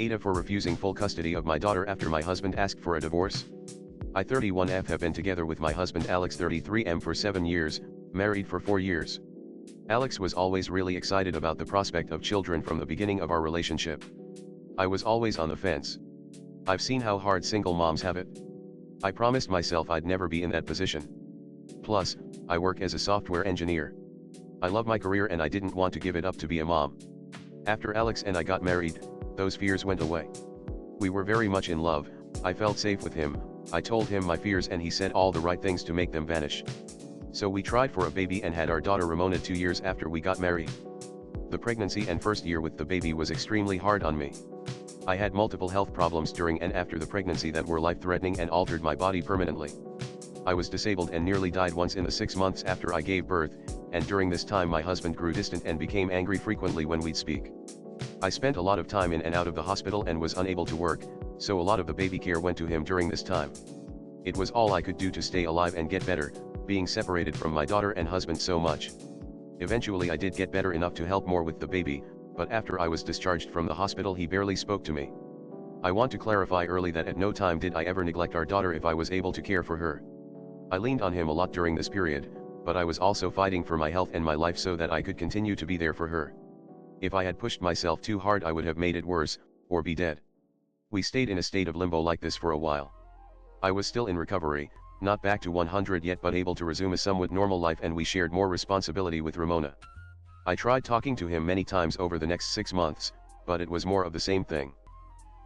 AITAH for refusing full custody of my daughter after my husband asked for a divorce. I 31F have been together with my husband Alex 33M for 7 years, married for 4 years. Alex was always really excited about the prospect of children from the beginning of our relationship. I was always on the fence. I've seen how hard single moms have it. I promised myself I'd never be in that position. Plus, I work as a software engineer. I love my career and I didn't want to give it up to be a mom. After Alex and I got married, those fears went away. We were very much in love, I felt safe with him, I told him my fears and he said all the right things to make them vanish. So we tried for a baby and had our daughter Ramona 2 years after we got married. The pregnancy and first year with the baby was extremely hard on me. I had multiple health problems during and after the pregnancy that were life-threatening and altered my body permanently. I was disabled and nearly died once in the 6 months after I gave birth, and during this time my husband grew distant and became angry frequently when we'd speak. I spent a lot of time in and out of the hospital and was unable to work, so a lot of the baby care went to him during this time. It was all I could do to stay alive and get better, being separated from my daughter and husband so much. Eventually I did get better enough to help more with the baby, but after I was discharged from the hospital he barely spoke to me. I want to clarify early that at no time did I ever neglect our daughter if I was able to care for her. I leaned on him a lot during this period, but I was also fighting for my health and my life so that I could continue to be there for her. If I had pushed myself too hard I would have made it worse, or be dead. We stayed in a state of limbo like this for a while. I was still in recovery, not back to 100 yet but able to resume a somewhat normal life, and we shared more responsibility with Ramona. I tried talking to him many times over the next 6 months, but it was more of the same thing.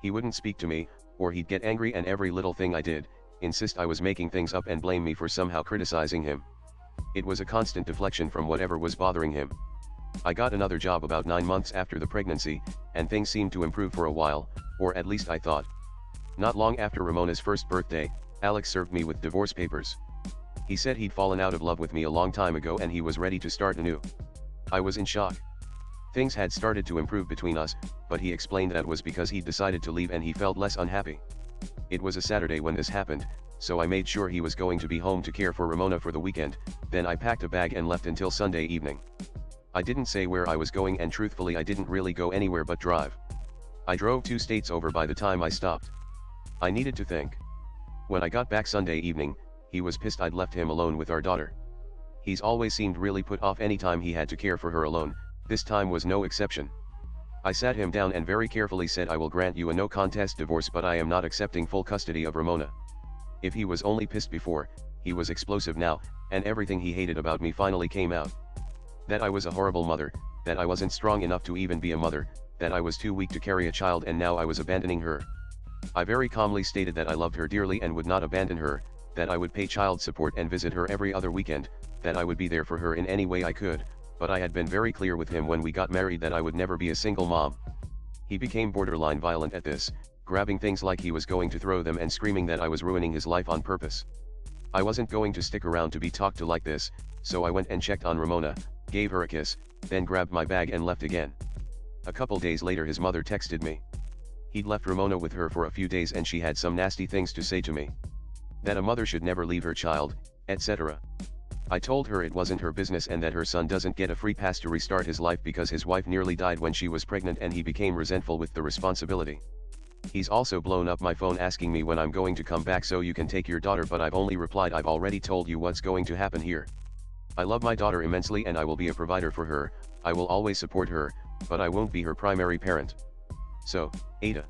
He wouldn't speak to me, or he'd get angry and every little thing I did, insist I was making things up and blame me for somehow criticizing him. It was a constant deflection from whatever was bothering him. I got another job about 9 months after the pregnancy, and things seemed to improve for a while, or at least I thought. Not long after Ramona's first birthday, Alex served me with divorce papers. He said he'd fallen out of love with me a long time ago and he was ready to start anew. I was in shock. Things had started to improve between us, but he explained that was because he'd decided to leave and he felt less unhappy. It was a Saturday when this happened, so I made sure he was going to be home to care for Ramona for the weekend, then I packed a bag and left until Sunday evening. I didn't say where I was going and truthfully I didn't really go anywhere but drive. I drove 2 states over by the time I stopped. I needed to think. When I got back Sunday evening, he was pissed I'd left him alone with our daughter. He's always seemed really put off anytime he had to care for her alone, this time was no exception. I sat him down and very carefully said I will grant you a no-contest divorce but I am not accepting full custody of Ramona. If he was only pissed before, he was explosive now, and everything he hated about me finally came out. That I was a horrible mother, that I wasn't strong enough to even be a mother, that I was too weak to carry a child and now I was abandoning her. I very calmly stated that I loved her dearly and would not abandon her, that I would pay child support and visit her every other weekend, that I would be there for her in any way I could, but I had been very clear with him when we got married that I would never be a single mom. He became borderline violent at this, grabbing things like he was going to throw them and screaming that I was ruining his life on purpose. I wasn't going to stick around to be talked to like this, so I went and checked on Ramona, gave her a kiss, then grabbed my bag and left again. A couple days later his mother texted me. He'd left Ramona with her for a few days and she had some nasty things to say to me. That a mother should never leave her child, etc. I told her it wasn't her business and that her son doesn't get a free pass to restart his life because his wife nearly died when she was pregnant and he became resentful with the responsibility. He's also blown up my phone asking me when I'm going to come back so you can take your daughter, but I've only replied I've already told you what's going to happen here. I love my daughter immensely and I will be a provider for her, I will always support her, but I won't be her primary parent. So, AITAH.